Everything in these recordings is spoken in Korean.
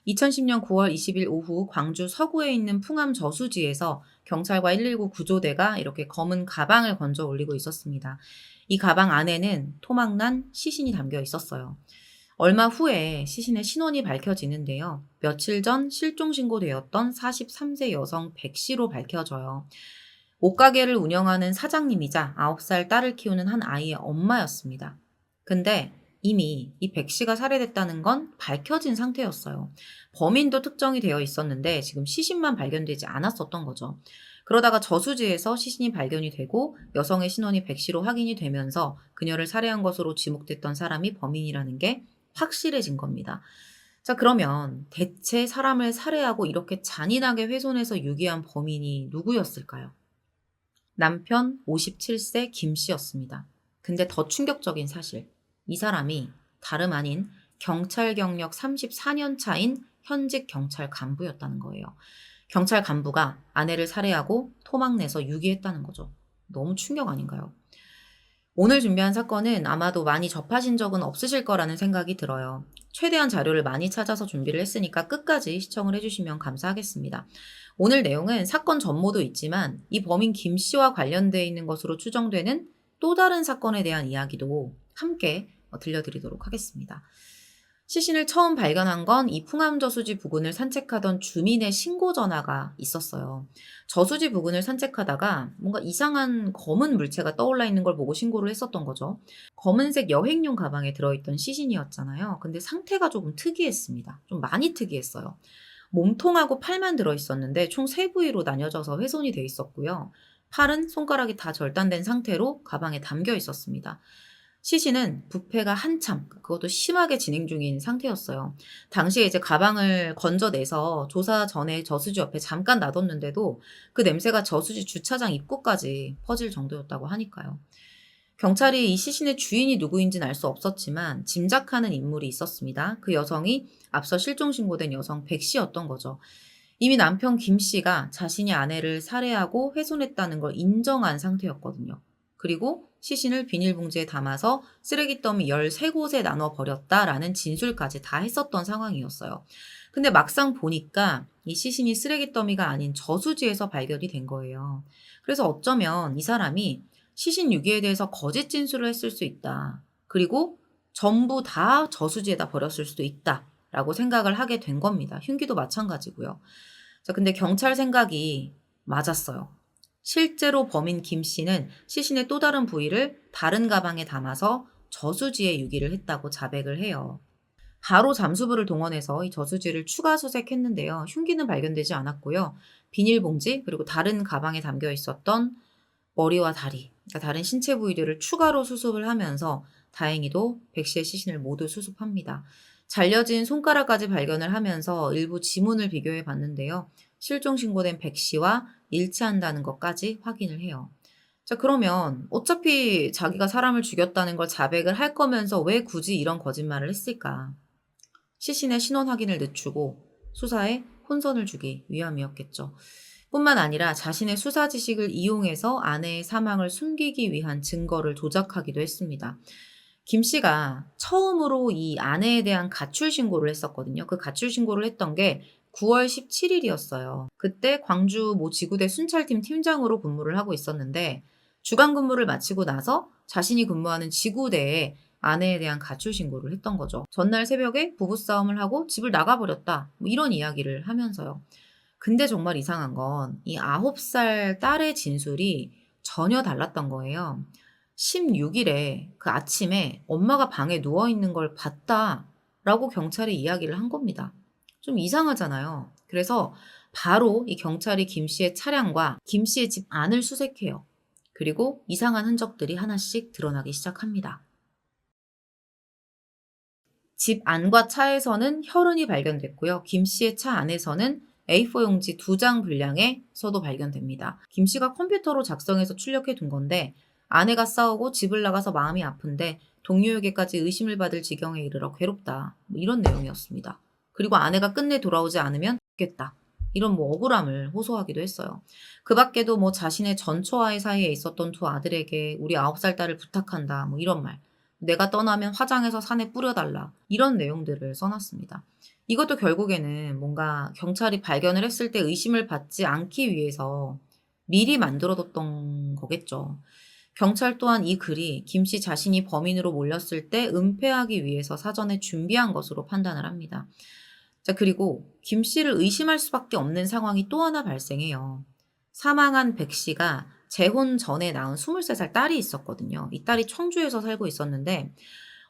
2010년 9월 20일 오후 광주 서구에 있는 풍암 저수지에서 경찰과 119 구조대가 이렇게 검은 가방을 건져 올리고 있었습니다. 이 가방 안에는 토막난 시신이 담겨 있었어요. 얼마 후에 시신의 신원이 밝혀지는데요. 며칠 전 실종 신고되었던 43세 여성 백 씨로 밝혀져요. 옷가게를 운영하는 사장님이자 9살 딸을 키우는 한 아이의 엄마였습니다. 근데 이미 이 백 씨가 살해됐다는 건 밝혀진 상태였어요. 범인도 특정이 되어 있었는데 지금 시신만 발견되지 않았었던 거죠. 그러다가 저수지에서 시신이 발견이 되고 여성의 신원이 백 씨로 확인이 되면서 그녀를 살해한 것으로 지목됐던 사람이 범인이라는 게 확실해진 겁니다. 자, 그러면 대체 사람을 살해하고 이렇게 잔인하게 훼손해서 유기한 범인이 누구였을까요? 남편 57세 김 씨였습니다. 근데 더 충격적인 사실, 이 사람이 다름 아닌 경찰 경력 34년 차인 현직 경찰 간부였다는 거예요. 경찰 간부가 아내를 살해하고 토막내서 유기했다는 거죠. 너무 충격 아닌가요? 오늘 준비한 사건은 아마도 많이 접하신 적은 없으실 거라는 생각이 들어요. 최대한 자료를 많이 찾아서 준비를 했으니까 끝까지 시청을 해주시면 감사하겠습니다. 오늘 내용은 사건 전모도 있지만 이 범인 김 씨와 관련되어 있는 것으로 추정되는 또 다른 사건에 대한 이야기도 함께 들려드리도록 하겠습니다. 시신을 처음 발견한 건 이 풍암 저수지 부근을 산책하던 주민의 신고 전화가 있었어요. 저수지 부근을 산책하다가 뭔가 이상한 검은 물체가 떠올라 있는 걸 보고 신고를 했었던 거죠. 검은색 여행용 가방에 들어있던 시신이었잖아요. 근데 상태가 조금 특이했습니다. 좀 많이 특이했어요. 몸통하고 팔만 들어있었는데 총 3부위로 나뉘어져서 훼손이 돼 있었고요. 팔은 손가락이 다 절단된 상태로 가방에 담겨 있었습니다. 시신은 부패가 한참, 그것도 심하게 진행 중인 상태였어요. 당시에 이제 가방을 건져내서 조사 전에 저수지 옆에 잠깐 놔뒀는데도 그 냄새가 저수지 주차장 입구까지 퍼질 정도였다고 하니까요. 경찰이 이 시신의 주인이 누구인지는 알 수 없었지만 짐작하는 인물이 있었습니다. 그 여성이 앞서 실종 신고된 여성 백 씨였던 거죠. 이미 남편 김 씨가 자신이 아내를 살해하고 훼손했다는 걸 인정한 상태였거든요. 그리고 시신을 비닐봉지에 담아서 쓰레기 더미 13곳에 나눠 버렸다라는 진술까지 다 했었던 상황이었어요. 근데 막상 보니까 이 시신이 쓰레기 더미가 아닌 저수지에서 발견이 된 거예요. 그래서 어쩌면 이 사람이 시신 유기에 대해서 거짓 진술을 했을 수 있다. 그리고 전부 다 저수지에다 버렸을 수도 있다라고 생각을 하게 된 겁니다. 흉기도 마찬가지고요. 자, 근데 경찰 생각이 맞았어요. 실제로 범인 김 씨는 시신의 또 다른 부위를 다른 가방에 담아서 저수지에 유기를 했다고 자백을 해요. 바로 잠수부를 동원해서 이 저수지를 추가 수색했는데요. 흉기는 발견되지 않았고요. 비닐봉지 그리고 다른 가방에 담겨 있었던 머리와 다리, 그러니까 다른 신체 부위들을 추가로 수습을 하면서 다행히도 백 씨의 시신을 모두 수습합니다. 잘려진 손가락까지 발견을 하면서 일부 지문을 비교해 봤는데요. 실종 신고된 백 씨와 일치한다는 것까지 확인을 해요. 자, 그러면 어차피 자기가 사람을 죽였다는 걸 자백을 할 거면서 왜 굳이 이런 거짓말을 했을까? 시신의 신원 확인을 늦추고 수사에 혼선을 주기 위함이었겠죠. 뿐만 아니라 자신의 수사 지식을 이용해서 아내의 사망을 숨기기 위한 증거를 조작하기도 했습니다. 김 씨가 처음으로 이 아내에 대한 가출 신고를 했었거든요. 그 가출 신고를 했던 게 9월 17일이었어요. 그때 광주 모 지구대 순찰팀 팀장으로 근무를 하고 있었는데 주간 근무를 마치고 나서 자신이 근무하는 지구대에 아내에 대한 가출 신고를 했던 거죠. 전날 새벽에 부부싸움을 하고 집을 나가버렸다. 뭐 이런 이야기를 하면서요. 근데 정말 이상한 건 이 9살 딸의 진술이 전혀 달랐던 거예요. 16일에 그 아침에 엄마가 방에 누워 있는 걸 봤다라고 경찰에 이야기를 한 겁니다. 좀 이상하잖아요. 그래서 바로 이 경찰이 김 씨의 차량과 김 씨의 집 안을 수색해요. 그리고 이상한 흔적들이 하나씩 드러나기 시작합니다. 집 안과 차에서는 혈흔이 발견됐고요. 김 씨의 차 안에서는 A4 용지 2장 분량의 서도 발견됩니다. 김 씨가 컴퓨터로 작성해서 출력해 둔 건데 아내가 싸우고 집을 나가서 마음이 아픈데 동료에게까지 의심을 받을 지경에 이르러 괴롭다. 뭐 이런 내용이었습니다. 그리고 아내가 끝내 돌아오지 않으면 죽겠다. 이런 뭐 억울함을 호소하기도 했어요. 그 밖에도 뭐 자신의 전처와의 사이에 있었던 두 아들에게 우리 9살 딸을 부탁한다. 뭐 이런 말. 내가 떠나면 화장해서 산에 뿌려달라. 이런 내용들을 써놨습니다. 이것도 결국에는 뭔가 경찰이 발견을 했을 때 의심을 받지 않기 위해서 미리 만들어뒀던 거겠죠. 경찰 또한 이 글이 김 씨 자신이 범인으로 몰렸을 때 은폐하기 위해서 사전에 준비한 것으로 판단을 합니다. 자, 그리고 김 씨를 의심할 수밖에 없는 상황이 또 하나 발생해요. 사망한 백 씨가 재혼 전에 낳은 23살 딸이 있었거든요. 이 딸이 청주에서 살고 있었는데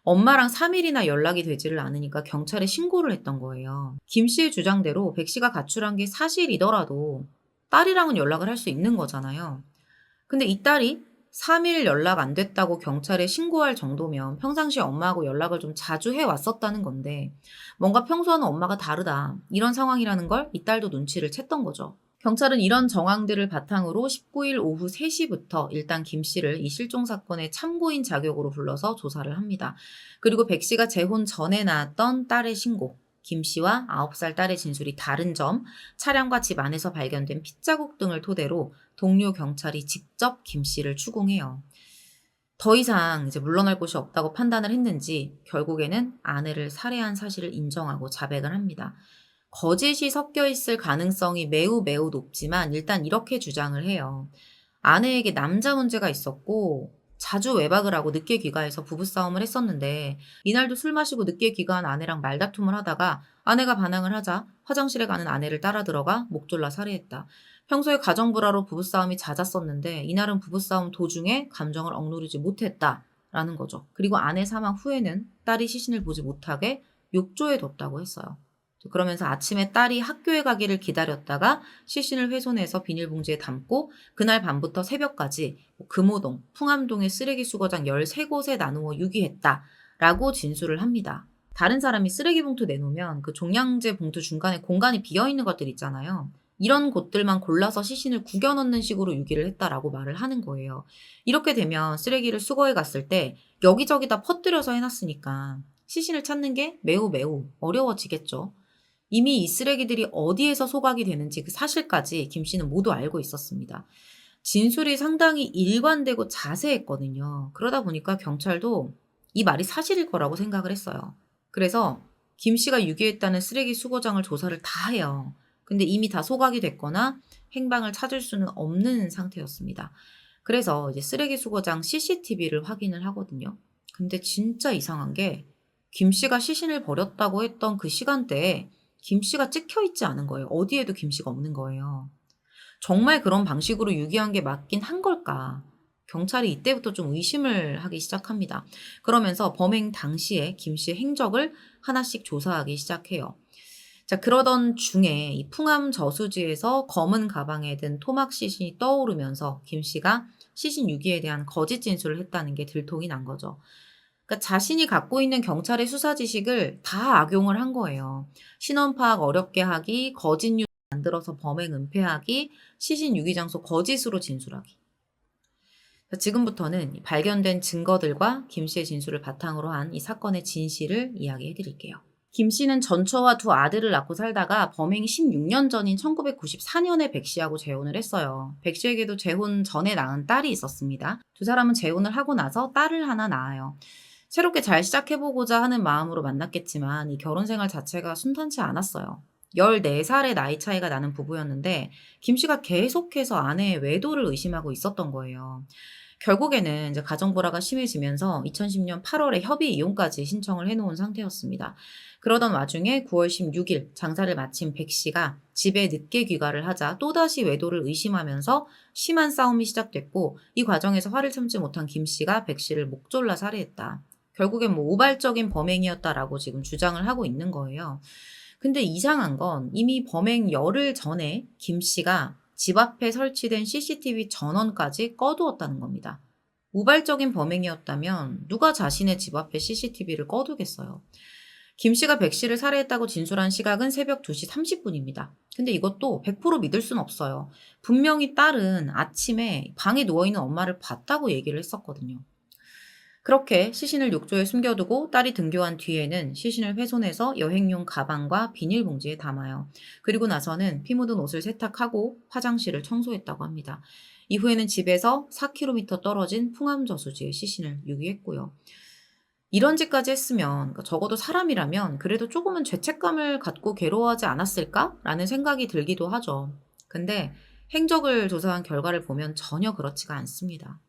엄마랑 3일이나 연락이 되지를 않으니까 경찰에 신고를 했던 거예요. 김 씨의 주장대로 백 씨가 가출한 게 사실이더라도 딸이랑은 연락을 할 수 있는 거잖아요. 근데 이 딸이 3일 연락 안 됐다고 경찰에 신고할 정도면 평상시에 엄마하고 연락을 좀 자주 해 왔었다는 건데 뭔가 평소와는 엄마가 다르다. 이런 상황이라는 걸 이 딸도 눈치를 챘던 거죠. 경찰은 이런 정황들을 바탕으로 19일 오후 3시부터 일단 김 씨를 이 실종 사건의 참고인 자격으로 불러서 조사를 합니다. 그리고 백 씨가 재혼 전에 낳았던 딸의 신고, 김 씨와 9살 딸의 진술이 다른 점, 차량과 집 안에서 발견된 핏자국 등을 토대로 동료 경찰이 직접 김 씨를 추궁해요. 더 이상 이제 물러날 곳이 없다고 판단을 했는지 결국에는 아내를 살해한 사실을 인정하고 자백을 합니다. 거짓이 섞여 있을 가능성이 매우 매우 높지만 일단 이렇게 주장을 해요. 아내에게 남자 문제가 있었고 자주 외박을 하고 늦게 귀가해서 부부싸움을 했었는데 이날도 술 마시고 늦게 귀가한 아내랑 말다툼을 하다가 아내가 반항을 하자 화장실에 가는 아내를 따라 들어가 목 졸라 살해했다. 평소에 가정불화로 부부싸움이 잦았었는데 이날은 부부싸움 도중에 감정을 억누르지 못했다라는 거죠. 그리고 아내 사망 후에는 딸이 시신을 보지 못하게 욕조에 뒀다고 했어요. 그러면서 아침에 딸이 학교에 가기를 기다렸다가 시신을 훼손해서 비닐봉지에 담고 그날 밤부터 새벽까지 금호동, 풍암동의 쓰레기 수거장 13곳에 나누어 유기했다라고 진술을 합니다. 다른 사람이 쓰레기 봉투 내놓으면 그 종량제 봉투 중간에 공간이 비어있는 것들 있잖아요. 이런 곳들만 골라서 시신을 구겨 넣는 식으로 유기를 했다라고 말을 하는 거예요. 이렇게 되면 쓰레기를 수거해 갔을 때 여기저기다 퍼뜨려서 해놨으니까 시신을 찾는 게 매우 매우 어려워지겠죠. 이미 이 쓰레기들이 어디에서 소각이 되는지 그 사실까지 김 씨는 모두 알고 있었습니다. 진술이 상당히 일관되고 자세했거든요. 그러다 보니까 경찰도 이 말이 사실일 거라고 생각을 했어요. 그래서 김 씨가 유기했다는 쓰레기 수거장을 조사를 다 해요. 근데 이미 다 소각이 됐거나 행방을 찾을 수는 없는 상태였습니다. 그래서 이제 쓰레기 수거장 CCTV를 확인을 하거든요. 근데 진짜 이상한 게 김 씨가 시신을 버렸다고 했던 그 시간대에 김 씨가 찍혀 있지 않은 거예요. 어디에도 김 씨가 없는 거예요. 정말 그런 방식으로 유기한 게 맞긴 한 걸까? 경찰이 이때부터 좀 의심을 하기 시작합니다. 그러면서 범행 당시에 김 씨의 행적을 하나씩 조사하기 시작해요. 자, 그러던 중에 이 풍암 저수지에서 검은 가방에 든 토막 시신이 떠오르면서 김 씨가 시신 유기에 대한 거짓 진술을 했다는 게 들통이 난 거죠. 그러니까 자신이 갖고 있는 경찰의 수사 지식을 다 악용을 한 거예요. 신원 파악 어렵게 하기, 거짓 뉴스 만들어서 범행 은폐하기, 시신 유기 장소 거짓으로 진술하기. 지금부터는 발견된 증거들과 김 씨의 진술을 바탕으로 한 이 사건의 진실을 이야기해 드릴게요. 김 씨는 전처와 두 아들을 낳고 살다가 범행이 16년 전인 1994년에 백 씨하고 재혼을 했어요. 백 씨에게도 재혼 전에 낳은 딸이 있었습니다. 두 사람은 재혼을 하고 나서 딸을 하나 낳아요. 새롭게 잘 시작해보고자 하는 마음으로 만났겠지만 이 결혼 생활 자체가 순탄치 않았어요. 14살의 나이 차이가 나는 부부였는데 김 씨가 계속해서 아내의 외도를 의심하고 있었던 거예요. 결국에는 이제 가정불화가 심해지면서 2010년 8월에 협의 이혼까지 신청을 해놓은 상태였습니다. 그러던 와중에 9월 16일 장사를 마친 백 씨가 집에 늦게 귀가를 하자 또다시 외도를 의심하면서 심한 싸움이 시작됐고 이 과정에서 화를 참지 못한 김 씨가 백 씨를 목졸라 살해했다. 결국엔 뭐 우발적인 범행이었다라고 지금 주장을 하고 있는 거예요. 근데 이상한 건 이미 범행 열흘 전에 김 씨가 집 앞에 설치된 CCTV 전원까지 꺼두었다는 겁니다. 우발적인 범행이었다면 누가 자신의 집 앞에 CCTV를 꺼두겠어요. 김 씨가 백 씨를 살해했다고 진술한 시각은 새벽 2시 30분입니다. 근데 이것도 100% 믿을 순 없어요. 분명히 딸은 아침에 방에 누워있는 엄마를 봤다고 얘기를 했었거든요. 그렇게 시신을 욕조에 숨겨두고 딸이 등교한 뒤에는 시신을 훼손해서 여행용 가방과 비닐봉지에 담아요. 그리고 나서는 피 묻은 옷을 세탁하고 화장실을 청소했다고 합니다. 이후에는 집에서 4km 떨어진 풍암저수지에 시신을 유기했고요. 이런 짓까지 했으면 그러니까 적어도 사람이라면 그래도 조금은 죄책감을 갖고 괴로워하지 않았을까라는 생각이 들기도 하죠. 근데 행적을 조사한 결과를 보면 전혀 그렇지가 않습니다.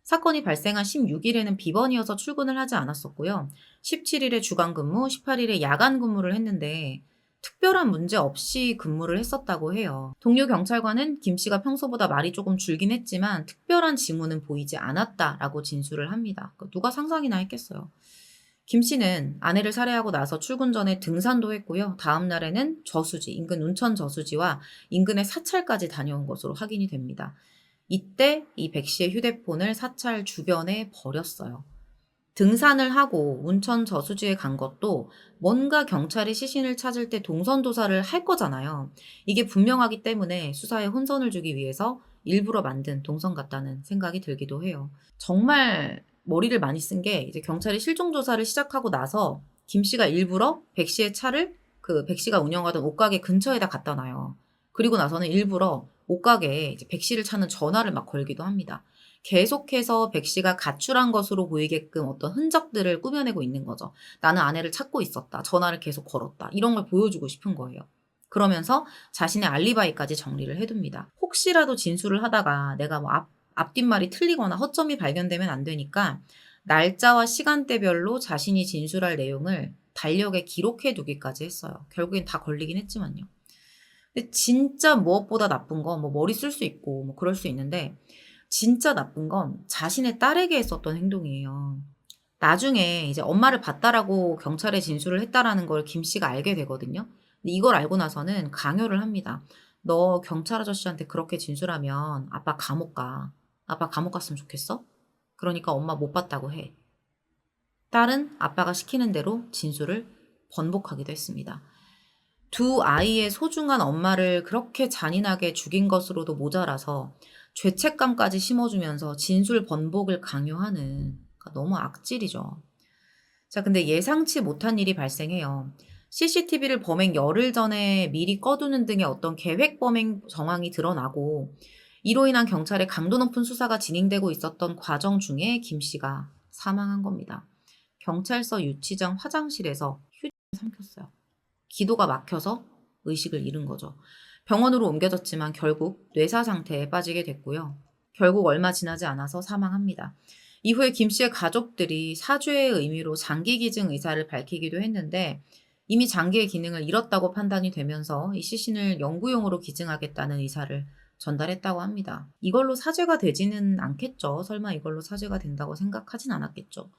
사건이 발생한 16일에는 비번이어서 출근을 하지 않았었고요. 17일에 주간 근무, 18일에 야간 근무를 했는데 특별한 문제 없이 근무를 했었다고 해요. 동료 경찰관은 김 씨가 평소보다 말이 조금 줄긴 했지만 특별한 징후는 보이지 않았다라고 진술을 합니다. 누가 상상이나 했겠어요. 김 씨는 아내를 살해하고 나서 출근 전에 등산도 했고요. 다음 날에는 저수지, 인근 운천 저수지와 인근의 사찰까지 다녀온 것으로 확인이 됩니다. 이때 이 백 씨의 휴대폰을 사찰 주변에 버렸어요. 등산을 하고 운천 저수지에 간 것도 뭔가 경찰이 시신을 찾을 때 동선조사를 할 거잖아요. 이게 분명하기 때문에 수사에 혼선을 주기 위해서 일부러 만든 동선 같다는 생각이 들기도 해요. 정말 머리를 많이 쓴 게 이제 경찰이 실종 조사를 시작하고 나서 김 씨가 일부러 백 씨의 차를 그 백 씨가 운영하던 옷가게 근처에다 갖다 놔요. 그리고 나서는 일부러 옷가게에 이제 백 씨를 찾는 전화를 막 걸기도 합니다. 계속해서 백 씨가 가출한 것으로 보이게끔 어떤 흔적들을 꾸며내고 있는 거죠. 나는 아내를 찾고 있었다. 전화를 계속 걸었다. 이런 걸 보여주고 싶은 거예요. 그러면서 자신의 알리바이까지 정리를 해둡니다. 혹시라도 진술을 하다가 내가 뭐 앞뒷말이 틀리거나 허점이 발견되면 안 되니까 날짜와 시간대별로 자신이 진술할 내용을 달력에 기록해 두기까지 했어요. 결국엔 다 걸리긴 했지만요. 근데 진짜 무엇보다 나쁜 건 뭐 머리 쓸 수 있고 뭐 그럴 수 있는데 진짜 나쁜 건 자신의 딸에게 했었던 행동이에요. 나중에 이제 엄마를 봤다라고 경찰에 진술을 했다라는 걸 김 씨가 알게 되거든요. 근데 이걸 알고 나서는 강요를 합니다. "너 경찰 아저씨한테 그렇게 진술하면 아빠 감옥 가. 아빠 감옥 갔으면 좋겠어? 그러니까 엄마 못 봤다고 해." 딸은 아빠가 시키는 대로 진술을 번복하기도 했습니다. 두 아이의 소중한 엄마를 그렇게 잔인하게 죽인 것으로도 모자라서 죄책감까지 심어주면서 진술 번복을 강요하는 그러니까 너무 악질이죠. 자, 근데 예상치 못한 일이 발생해요. CCTV를 범행 열흘 전에 미리 꺼두는 등의 어떤 계획 범행 정황이 드러나고 이로 인한 경찰의 강도 높은 수사가 진행되고 있었던 과정 중에 김 씨가 사망한 겁니다. 경찰서 유치장 화장실에서 휴지를 삼켰어요. 기도가 막혀서 의식을 잃은 거죠. 병원으로 옮겨졌지만 결국 뇌사 상태에 빠지게 됐고요. 결국 얼마 지나지 않아서 사망합니다. 이후에 김 씨의 가족들이 사죄의 의미로 장기 기증 의사를 밝히기도 했는데 이미 장기의 기능을 잃었다고 판단이 되면서 이 시신을 영구용으로 기증하겠다는 의사를 전달했다고 합니다. 이걸로 사죄가 되지는 않겠죠. 설마 이걸로 사죄가 된다고 생각하진 않았겠죠.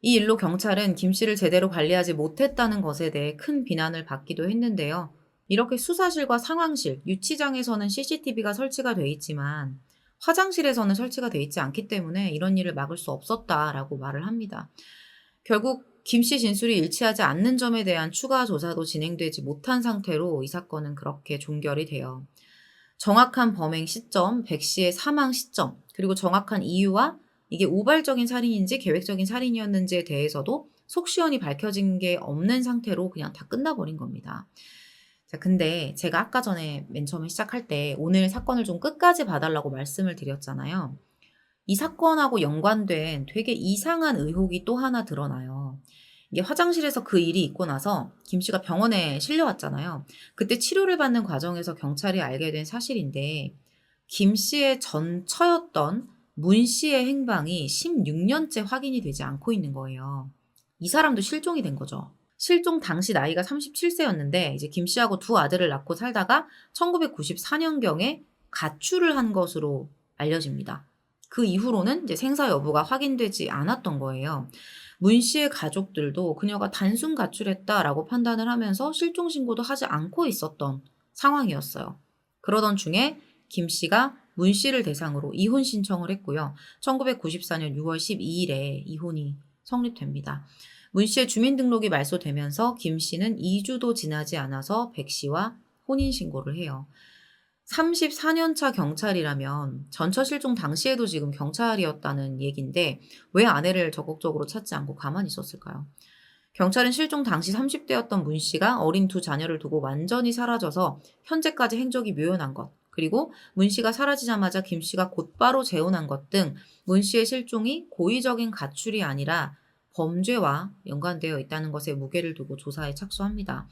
이 일로 경찰은 김 씨를 제대로 관리하지 못했다는 것에 대해 큰 비난을 받기도 했는데요. 이렇게 수사실과 상황실, 유치장에서는 CCTV가 설치가 돼 있지만 화장실에서는 설치가 돼 있지 않기 때문에 이런 일을 막을 수 없었다라고 말을 합니다. 결국 김 씨 진술이 일치하지 않는 점에 대한 추가 조사도 진행되지 못한 상태로 이 사건은 그렇게 종결이 돼요. 정확한 범행 시점, 백 씨의 사망 시점, 그리고 정확한 이유와 이게 우발적인 살인인지 계획적인 살인이었는지에 대해서도 속 시원히 밝혀진 게 없는 상태로 그냥 다 끝나버린 겁니다. 자, 근데 제가 아까 전에 맨 처음에 시작할 때 오늘 사건을 좀 끝까지 봐달라고 말씀을 드렸잖아요. 이 사건하고 연관된 되게 이상한 의혹이 또 하나 드러나요. 이게 화장실에서 그 일이 있고 나서 김 씨가 병원에 실려왔잖아요. 그때 치료를 받는 과정에서 경찰이 알게 된 사실인데 김 씨의 전 처였던 문 씨의 행방이 16년째 확인이 되지 않고 있는 거예요. 이 사람도 실종이 된 거죠. 실종 당시 나이가 37세였는데 이제 김 씨하고 두 아들을 낳고 살다가 1994년경에 가출을 한 것으로 알려집니다. 그 이후로는 이제 생사 여부가 확인되지 않았던 거예요. 문 씨의 가족들도 그녀가 단순 가출했다라고 판단을 하면서 실종 신고도 하지 않고 있었던 상황이었어요. 그러던 중에 김 씨가 문 씨를 대상으로 이혼 신청을 했고요. 1994년 6월 12일에 이혼이 성립됩니다. 문 씨의 주민등록이 말소되면서 김 씨는 2주도 지나지 않아서 백 씨와 혼인신고를 해요. 34년 차 경찰이라면 전처 실종 당시에도 지금 경찰이었다는 얘기인데 왜 아내를 적극적으로 찾지 않고 가만히 있었을까요? 경찰은 실종 당시 30대였던 문 씨가 어린 두 자녀를 두고 완전히 사라져서 현재까지 행적이 묘연한 것, 그리고 문 씨가 사라지자마자 김 씨가 곧바로 재혼한 것 등 문 씨의 실종이 고의적인 가출이 아니라 범죄와 연관되어 있다는 것에 무게를 두고 조사에 착수합니다.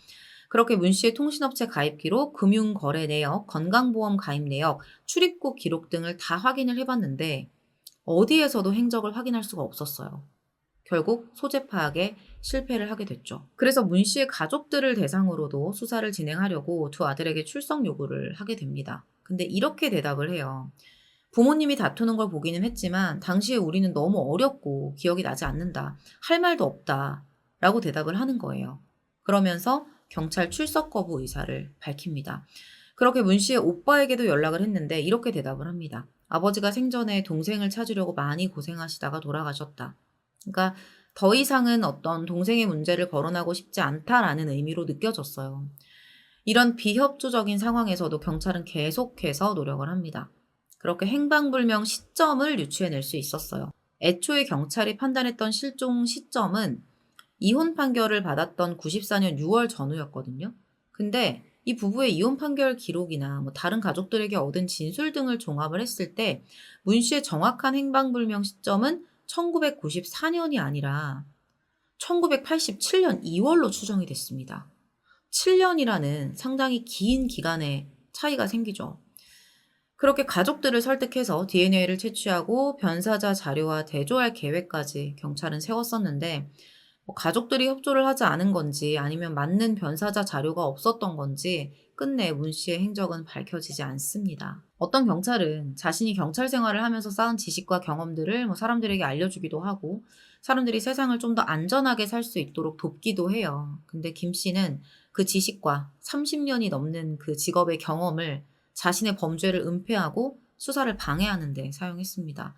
그렇게 문 씨의 통신업체 가입 기록, 금융거래 내역, 건강보험 가입 내역, 출입국 기록 등을 다 확인을 해봤는데 어디에서도 행적을 확인할 수가 없었어요. 결국 소재 파악에 실패를 하게 됐죠. 그래서 문 씨의 가족들을 대상으로도 수사를 진행하려고 두 아들에게 출석 요구를 하게 됩니다. 근데 이렇게 대답을 해요. 부모님이 다투는 걸 보기는 했지만 당시에 우리는 너무 어렸고 기억이 나지 않는다. 할 말도 없다. 라고 대답을 하는 거예요. 그러면서 경찰 출석 거부 의사를 밝힙니다. 그렇게 문 씨의 오빠에게도 연락을 했는데 이렇게 대답을 합니다. 아버지가 생전에 동생을 찾으려고 많이 고생하시다가 돌아가셨다. 그러니까 더 이상은 어떤 동생의 문제를 거론하고 싶지 않다라는 의미로 느껴졌어요. 이런 비협조적인 상황에서도 경찰은 계속해서 노력을 합니다. 그렇게 행방불명 시점을 유추해낼 수 있었어요. 애초에 경찰이 판단했던 실종 시점은 이혼 판결을 받았던 94년 6월 전후였거든요. 근데 이 부부의 이혼 판결 기록이나 다른 가족들에게 얻은 진술 등을 종합을 했을 때 문 씨의 정확한 행방불명 시점은 1994년이 아니라 1987년 2월로 추정이 됐습니다. 7년이라는 상당히 긴 기간의 차이가 생기죠. 그렇게 가족들을 설득해서 DNA를 채취하고 변사자 자료와 대조할 계획까지 경찰은 세웠었는데 가족들이 협조를 하지 않은 건지 아니면 맞는 변사자 자료가 없었던 건지 끝내 문 씨의 행적은 밝혀지지 않습니다. 어떤 경찰은 자신이 경찰 생활을 하면서 쌓은 지식과 경험들을 사람들에게 알려주기도 하고 사람들이 세상을 좀 더 안전하게 살 수 있도록 돕기도 해요. 근데 김 씨는 그 지식과 30년이 넘는 그 직업의 경험을 자신의 범죄를 은폐하고 수사를 방해하는 데 사용했습니다.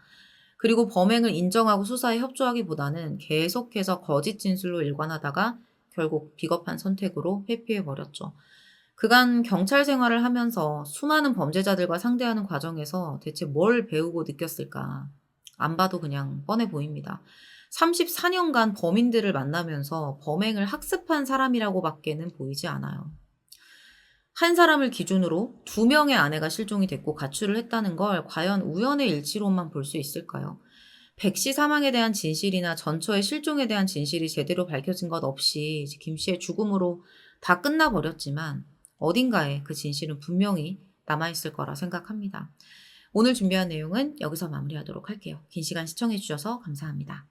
그리고 범행을 인정하고 수사에 협조하기보다는 계속해서 거짓 진술로 일관하다가 결국 비겁한 선택으로 회피해버렸죠. 그간 경찰 생활을 하면서 수많은 범죄자들과 상대하는 과정에서 대체 뭘 배우고 느꼈을까? 안 봐도 그냥 뻔해 보입니다. 34년간 범인들을 만나면서 범행을 학습한 사람이라고밖에는 보이지 않아요. 한 사람을 기준으로 2명의 아내가 실종이 됐고 가출을 했다는 걸 과연 우연의 일치로만 볼 수 있을까요? 백 씨 사망에 대한 진실이나 전처의 실종에 대한 진실이 제대로 밝혀진 것 없이 김 씨의 죽음으로 다 끝나버렸지만 어딘가에 그 진실은 분명히 남아있을 거라 생각합니다. 오늘 준비한 내용은 여기서 마무리하도록 할게요. 긴 시간 시청해주셔서 감사합니다.